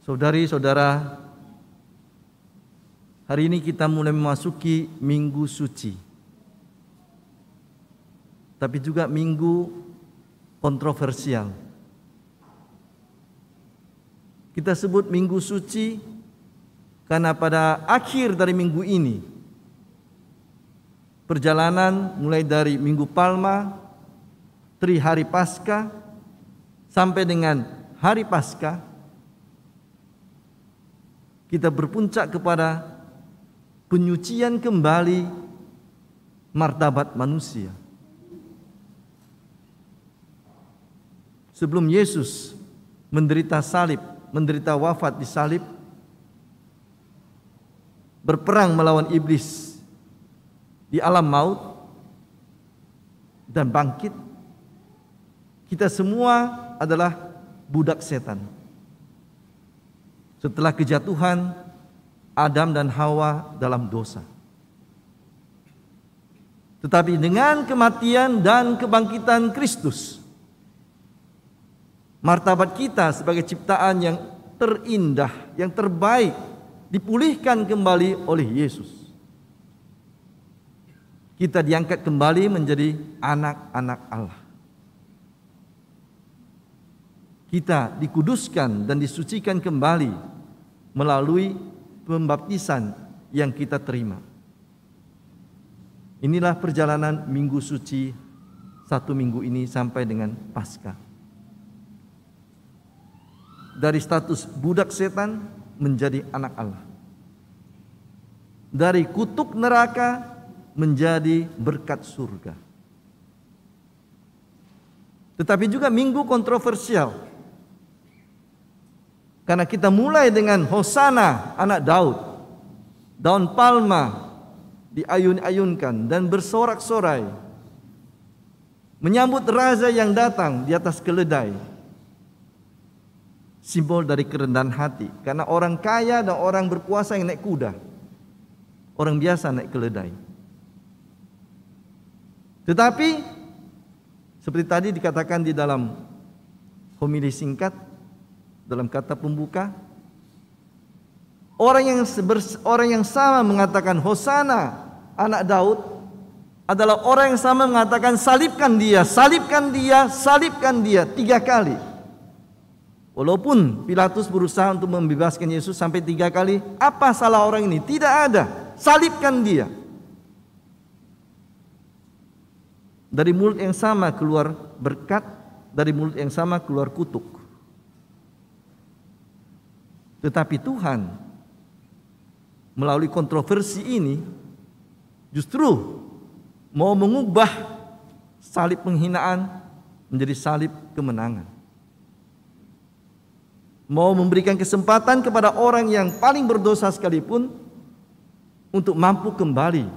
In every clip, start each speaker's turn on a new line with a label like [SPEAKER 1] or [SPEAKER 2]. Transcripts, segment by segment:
[SPEAKER 1] Saudari-saudara, hari ini kita mulai memasuki Minggu Suci, tapi juga minggu kontroversial. Kita sebut Minggu Suci karena pada akhir dari minggu ini, perjalanan mulai dari Minggu Palma, Hari Paskah, sampai dengan Hari Paskah, kita berpuncak kepada penyucian kembali martabat manusia. Sebelum Yesus menderita salib, menderita wafat di salib, berperang melawan iblis di alam maut dan bangkit, kita semua adalah budak setan. Setelah kejatuhan Adam dan Hawa dalam dosa. Tetapi dengan kematian dan kebangkitan Kristus, martabat kita sebagai ciptaan yang terindah, yang terbaik, dipulihkan kembali oleh Yesus. Kita diangkat kembali menjadi anak-anak Allah. Kita dikuduskan dan disucikan kembali melalui pembaptisan yang kita terima. Inilah perjalanan Minggu Suci satu minggu ini sampai dengan Paskah. Dari status budak setan menjadi anak Allah. Dari kutuk neraka menjadi berkat surga. Tetapi juga minggu kontroversial. Karena kita mulai dengan Hosana anak Daud, daun palma diayun-ayunkan dan bersorak-sorai menyambut raja yang datang di atas keledai, simbol dari kerendahan hati. Karena orang kaya dan orang berkuasa yang naik kuda, orang biasa naik keledai. Tetapi seperti tadi dikatakan di dalam homili singkat, dalam kata pembuka, orang yang sama mengatakan Hosana anak Daud adalah orang yang sama mengatakan salibkan dia, salibkan dia, salibkan dia 3 kali. Walaupun Pilatus berusaha untuk membebaskan Yesus sampai 3 kali, apa salah orang ini? Tidak ada, salibkan dia. Dari mulut yang sama keluar berkat, dari mulut yang sama keluar kutuk. Tetapi Tuhan melalui kontroversi ini justru mau mengubah salib penghinaan menjadi salib kemenangan. Mau memberikan kesempatan kepada orang yang paling berdosa sekalipun untuk mampu kembali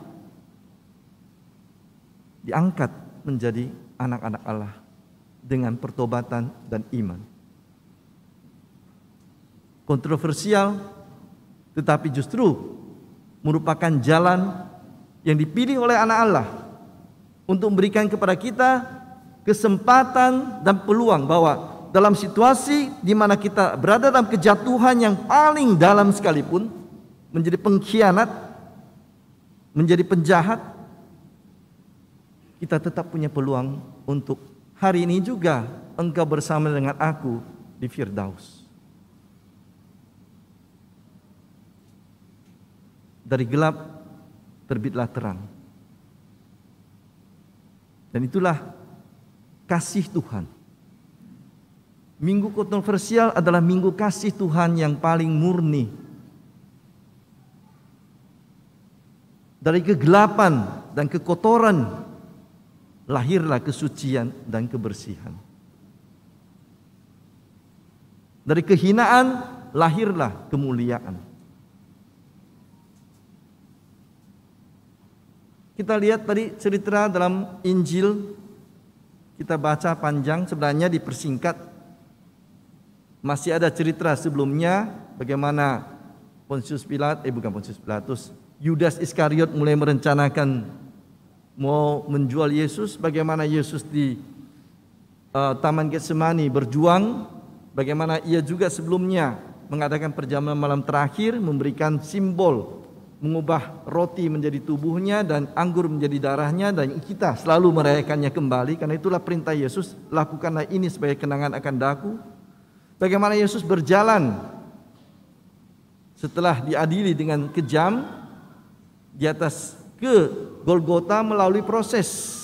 [SPEAKER 1] diangkat menjadi anak-anak Allah dengan pertobatan dan iman. Kontroversial, tetapi justru merupakan jalan yang dipilih oleh anak Allah untuk memberikan kepada kita kesempatan dan peluang bahwa dalam situasi di mana kita berada dalam kejatuhan yang paling dalam sekalipun, menjadi pengkhianat, menjadi penjahat, kita tetap punya peluang untuk hari ini juga engkau bersama dengan aku di Firdaus. Dari gelap terbitlah terang. Dan itulah kasih Tuhan. Minggu kontroversial adalah minggu kasih Tuhan yang paling murni. Dari kegelapan dan kekotoran lahirlah kesucian dan kebersihan. Dari kehinaan lahirlah kemuliaan. Kita lihat tadi cerita dalam Injil, kita baca panjang, sebenarnya dipersingkat. Masih ada cerita sebelumnya bagaimana Yudas Iskariot mulai merencanakan mau menjual Yesus, bagaimana Yesus di Taman Getsemani berjuang, bagaimana ia juga sebelumnya mengadakan perjamuan malam terakhir, memberikan simbol, mengubah roti menjadi tubuhnya dan anggur menjadi darahnya, dan kita selalu merayakannya kembali. Karena itulah perintah Yesus, lakukanlah ini sebagai kenangan akan daku. Bagaimana Yesus berjalan setelah diadili dengan kejam di atas ke Golgota melalui proses.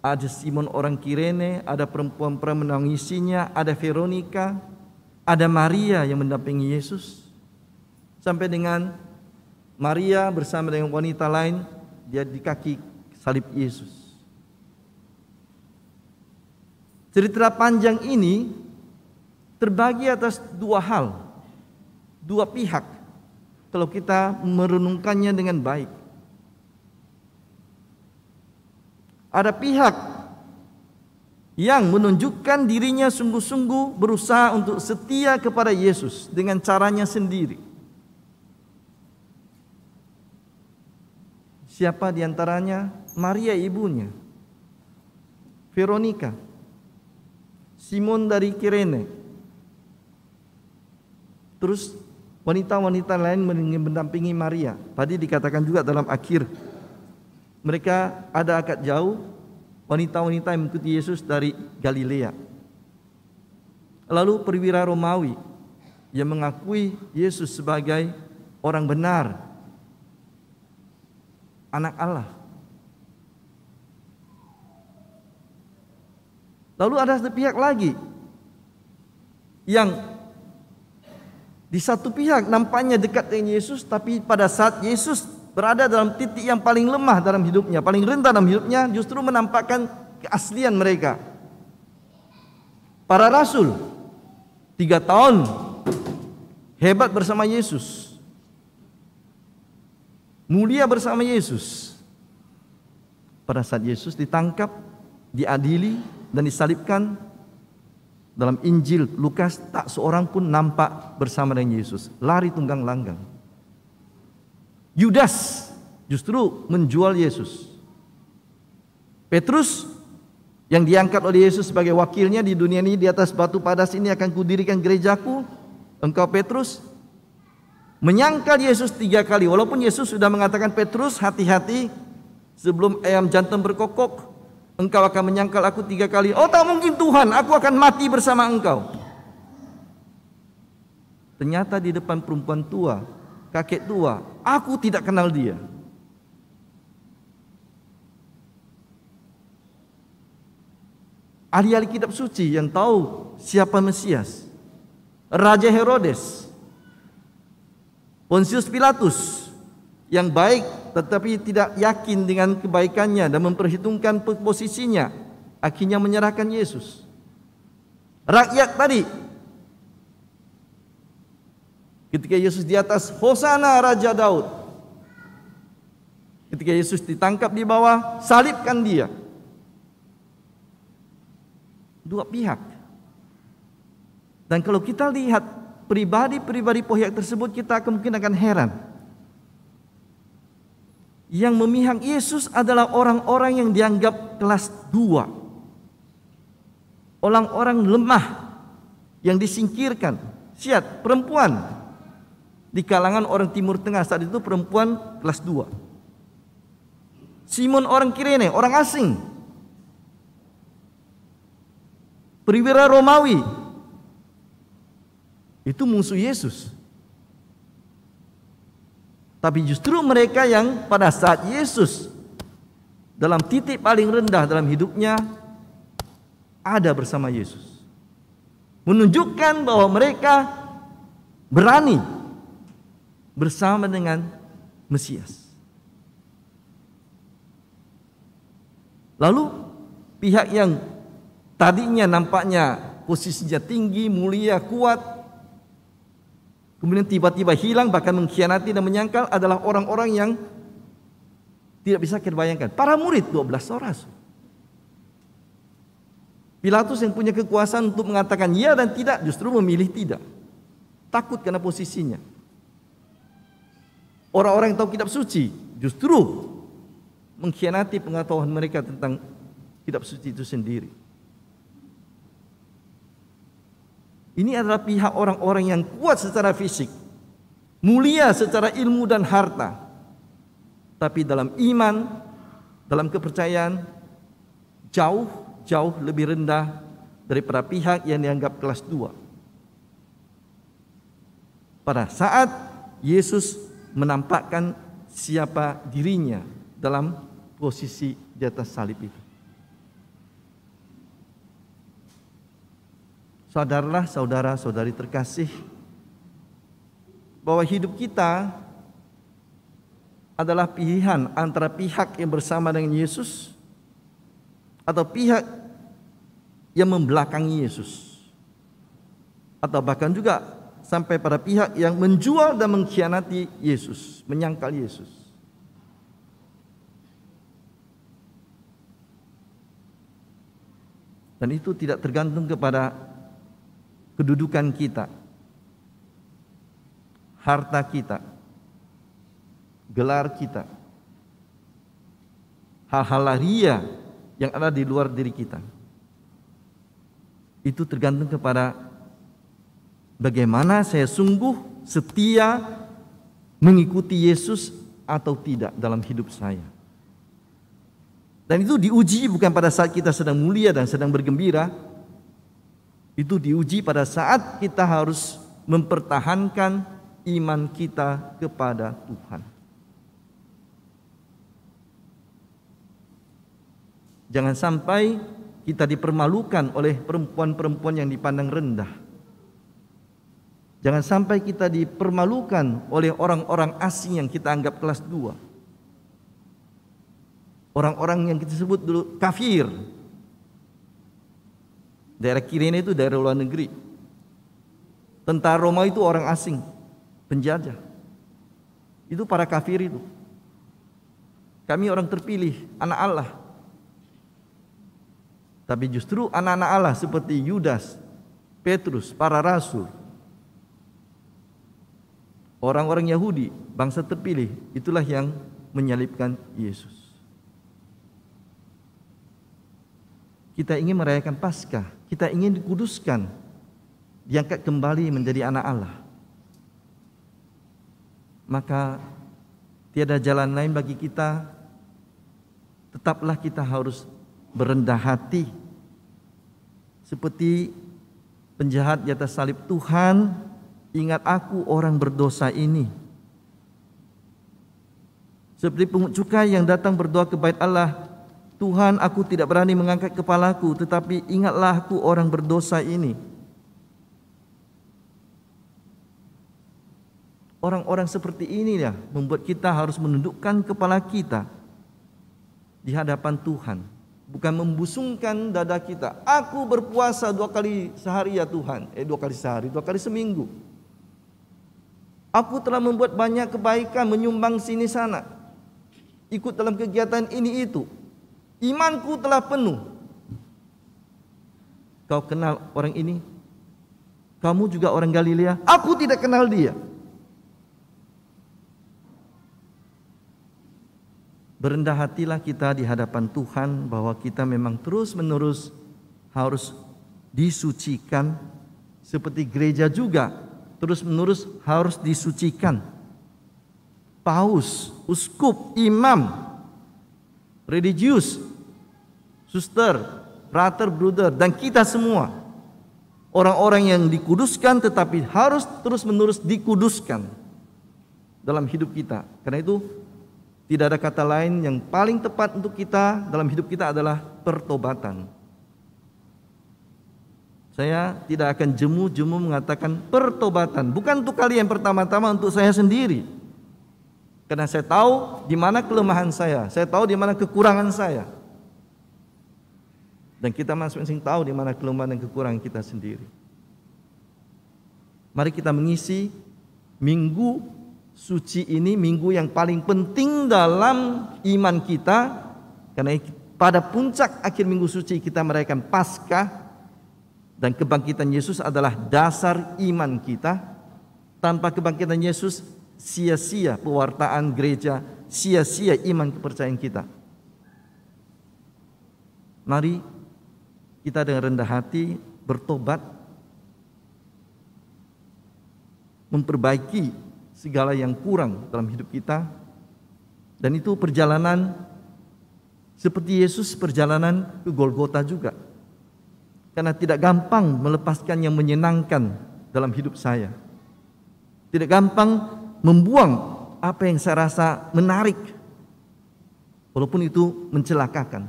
[SPEAKER 1] Ada Simon orang Kirene, ada perempuan-perempuan menangisinya, ada Veronika, ada Maria yang mendampingi Yesus. Sampai dengan Maria bersama dengan wanita lain, dia di kaki salib Yesus. Cerita panjang ini terbagi atas dua hal, dua pihak. Kalau kita merenungkannya dengan baik, ada pihak yang menunjukkan dirinya sungguh-sungguh berusaha untuk setia kepada Yesus dengan caranya sendiri. Siapa diantaranya? Maria ibunya, Veronika, Simon dari Kirene, terus wanita-wanita lain mendampingi Maria. Tadi dikatakan juga dalam akhir, mereka ada agak jauh, wanita-wanita yang mengikuti Yesus dari Galilea. Lalu perwira Romawi yang mengakui Yesus sebagai orang benar, anak Allah. Lalu ada satu pihak lagi yang di satu pihak nampaknya dekat dengan Yesus, tapi pada saat Yesus berada dalam titik yang paling lemah dalam hidupnya, paling rendah dalam hidupnya, justru menampakkan keaslian mereka. Para rasul 3 tahun hebat bersama Yesus, mulia bersama Yesus. Pada saat Yesus ditangkap, diadili dan disalibkan, dalam Injil Lukas tak seorang pun nampak bersama dengan Yesus, lari tunggang langgang. Yudas justru menjual Yesus. Petrus yang diangkat oleh Yesus sebagai wakilnya di dunia ini, di atas batu padas ini akan kudirikan gerejaku. Engkau Petrus, menyangkal Yesus 3 kali. Walaupun Yesus sudah mengatakan, Petrus hati-hati, sebelum ayam jantan berkokok engkau akan menyangkal aku 3 kali. Oh tak mungkin Tuhan, aku akan mati bersama engkau. Ternyata di depan perempuan tua, kakek tua, aku tidak kenal dia. Ahli-ahli kitab suci yang tahu siapa Mesias, Raja Herodes, Pontius Pilatus yang baik tetapi tidak yakin dengan kebaikannya dan memperhitungkan posisinya, akhirnya menyerahkan Yesus. Rakyat tadi, ketika Yesus di atas, Hosana Raja Daud. Ketika Yesus ditangkap di bawah, salibkan dia. Dua pihak. Dan kalau kita lihat pribadi-pribadi pihak tersebut, kita mungkin akan heran. Yang memihak Yesus adalah orang-orang yang dianggap kelas 2. Orang-orang lemah yang disingkirkan. Lihat, perempuan di kalangan orang Timur Tengah saat itu, perempuan kelas 2. Simon orang Kirene, orang asing. Perwira Romawi, itu musuh Yesus. Tapi justru mereka yang pada saat Yesus dalam titik paling rendah dalam hidupnya ada bersama Yesus, menunjukkan bahwa mereka berani bersama dengan Mesias. Lalu pihak yang tadinya nampaknya posisinya tinggi, mulia, kuat, kemudian tiba-tiba hilang, bahkan mengkhianati dan menyangkal, adalah orang-orang yang tidak bisa kita bayangkan. Para murid 12 orang. Pilatus yang punya kekuasaan untuk mengatakan ya dan tidak, justru memilih tidak. Takut karena posisinya. Orang-orang yang tahu kitab suci justru mengkhianati pengetahuan mereka tentang kitab suci itu sendiri. Ini adalah pihak orang-orang yang kuat secara fisik, mulia secara ilmu dan harta, tapi dalam iman, dalam kepercayaan jauh lebih rendah daripada pihak yang dianggap kelas 2. Pada saat Yesus menampakkan siapa dirinya dalam posisi di atas salib itu. Saudara-saudari terkasih, bahwa hidup kita adalah pilihan antara pihak yang bersama dengan Yesus atau pihak yang membelakangi Yesus, atau bahkan juga sampai pada pihak yang menjual dan mengkhianati Yesus, menyangkal Yesus. Dan itu tidak tergantung kepada kedudukan kita, harta kita, gelar kita, hal-hal lahiriah yang ada di luar diri kita. Itu tergantung kepada bagaimana saya sungguh setia mengikuti Yesus atau tidak dalam hidup saya. Dan itu diuji bukan pada saat kita sedang mulia dan sedang bergembira. Itu diuji pada saat kita harus mempertahankan iman kita kepada Tuhan. Jangan sampai kita dipermalukan oleh perempuan-perempuan yang dipandang rendah. Jangan sampai kita dipermalukan oleh orang-orang asing yang kita anggap kelas 2. Orang-orang yang kita sebut dulu kafir. Daerah Kirene itu daerah luar negeri. Tentara Roma itu orang asing, penjajah. Itu para kafir itu. Kami orang terpilih, anak Allah. Tapi justru anak-anak Allah seperti Yudas, Petrus, para rasul, orang-orang Yahudi, bangsa terpilih, itulah yang menyalibkan Yesus. Kita ingin merayakan Paskah, kita ingin dikuduskan, diangkat kembali menjadi anak Allah. Maka tiada jalan lain bagi kita, tetaplah kita harus berendah hati. Seperti penjahat di atas salib, Tuhan, ingat aku orang berdosa ini. Seperti pungut cukai yang datang berdoa ke bait Allah, Tuhan, aku tidak berani mengangkat kepalaku, tetapi ingatlah aku orang berdosa ini. Orang-orang seperti ini ya membuat kita harus menundukkan kepala kita di hadapan Tuhan, bukan membusungkan dada kita. Aku berpuasa 2 kali sehari ya Tuhan, 2 kali sehari, 2 kali seminggu. Aku telah membuat banyak kebaikan, menyumbang sini sana, ikut dalam kegiatan ini itu. Imanku telah penuh. Kau kenal orang ini? Kamu juga orang Galilea? Aku tidak kenal dia. Berendah hatilah kita di hadapan Tuhan bahwa kita memang terus-menerus harus disucikan, seperti gereja juga terus-menerus harus disucikan. Paus, uskup, imam, religius, suster, brother, brother, dan kita semua orang-orang yang dikuduskan, tetapi harus terus-menerus dikuduskan dalam hidup kita. Karena itu tidak ada kata lain yang paling tepat untuk kita dalam hidup kita adalah pertobatan. Saya tidak akan jemu-jemu mengatakan pertobatan, bukan untuk kalian pertama-tama, untuk saya sendiri. Karena saya tahu di mana kelemahan saya tahu di mana kekurangan saya. Dan kita masing-masing tahu di mana kelemahan dan kekurangan kita sendiri. Mari kita mengisi minggu suci ini, minggu yang paling penting dalam iman kita. Karena pada puncak akhir minggu suci kita merayakan Paskah, dan kebangkitan Yesus adalah dasar iman kita. Tanpa kebangkitan Yesus, sia-sia pewartaan gereja, sia-sia iman kepercayaan kita. Mari kita dengan rendah hati bertobat, memperbaiki segala yang kurang dalam hidup kita. Dan itu perjalanan seperti Yesus perjalanan ke Golgota juga. Karena tidak gampang melepaskan yang menyenangkan dalam hidup saya. Tidak gampang membuang apa yang saya rasa menarik, walaupun itu mencelakakan.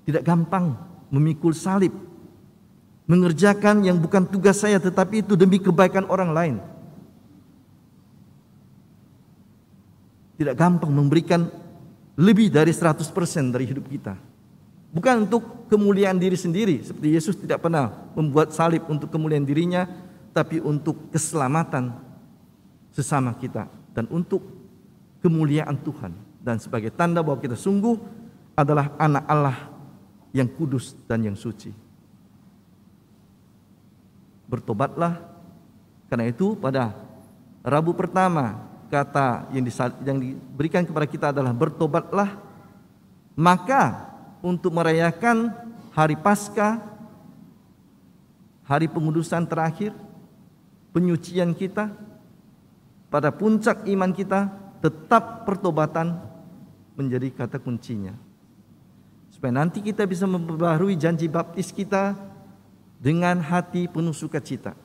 [SPEAKER 1] Tidak gampang memikul salib, mengerjakan yang bukan tugas saya tetapi itu demi kebaikan orang lain. Tidak gampang memberikan lebih dari 100% dari hidup kita. Bukan untuk kemuliaan diri sendiri, seperti Yesus tidak pernah membuat salib untuk kemuliaan dirinya, tapi untuk keselamatan sesama kita dan untuk kemuliaan Tuhan, dan sebagai tanda bahwa kita sungguh adalah anak Allah yang kudus dan yang suci. Bertobatlah. Karena itu pada Rabu pertama kata yang diberikan kepada kita adalah bertobatlah. Maka untuk merayakan hari Paskah, hari pengudusan terakhir, penyucian kita, pada puncak iman kita, tetap pertobatan menjadi kata kuncinya. Supaya nanti kita bisa memperbaharui janji baptis kita dengan hati penuh sukacita.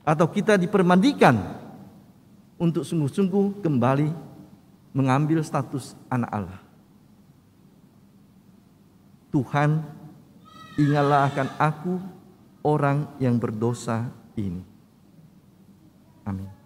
[SPEAKER 1] Atau kita dipermandikan untuk sungguh-sungguh kembali mengambil status anak Allah. Tuhan, ingatlah akan aku, orang yang berdosa ini. Amin.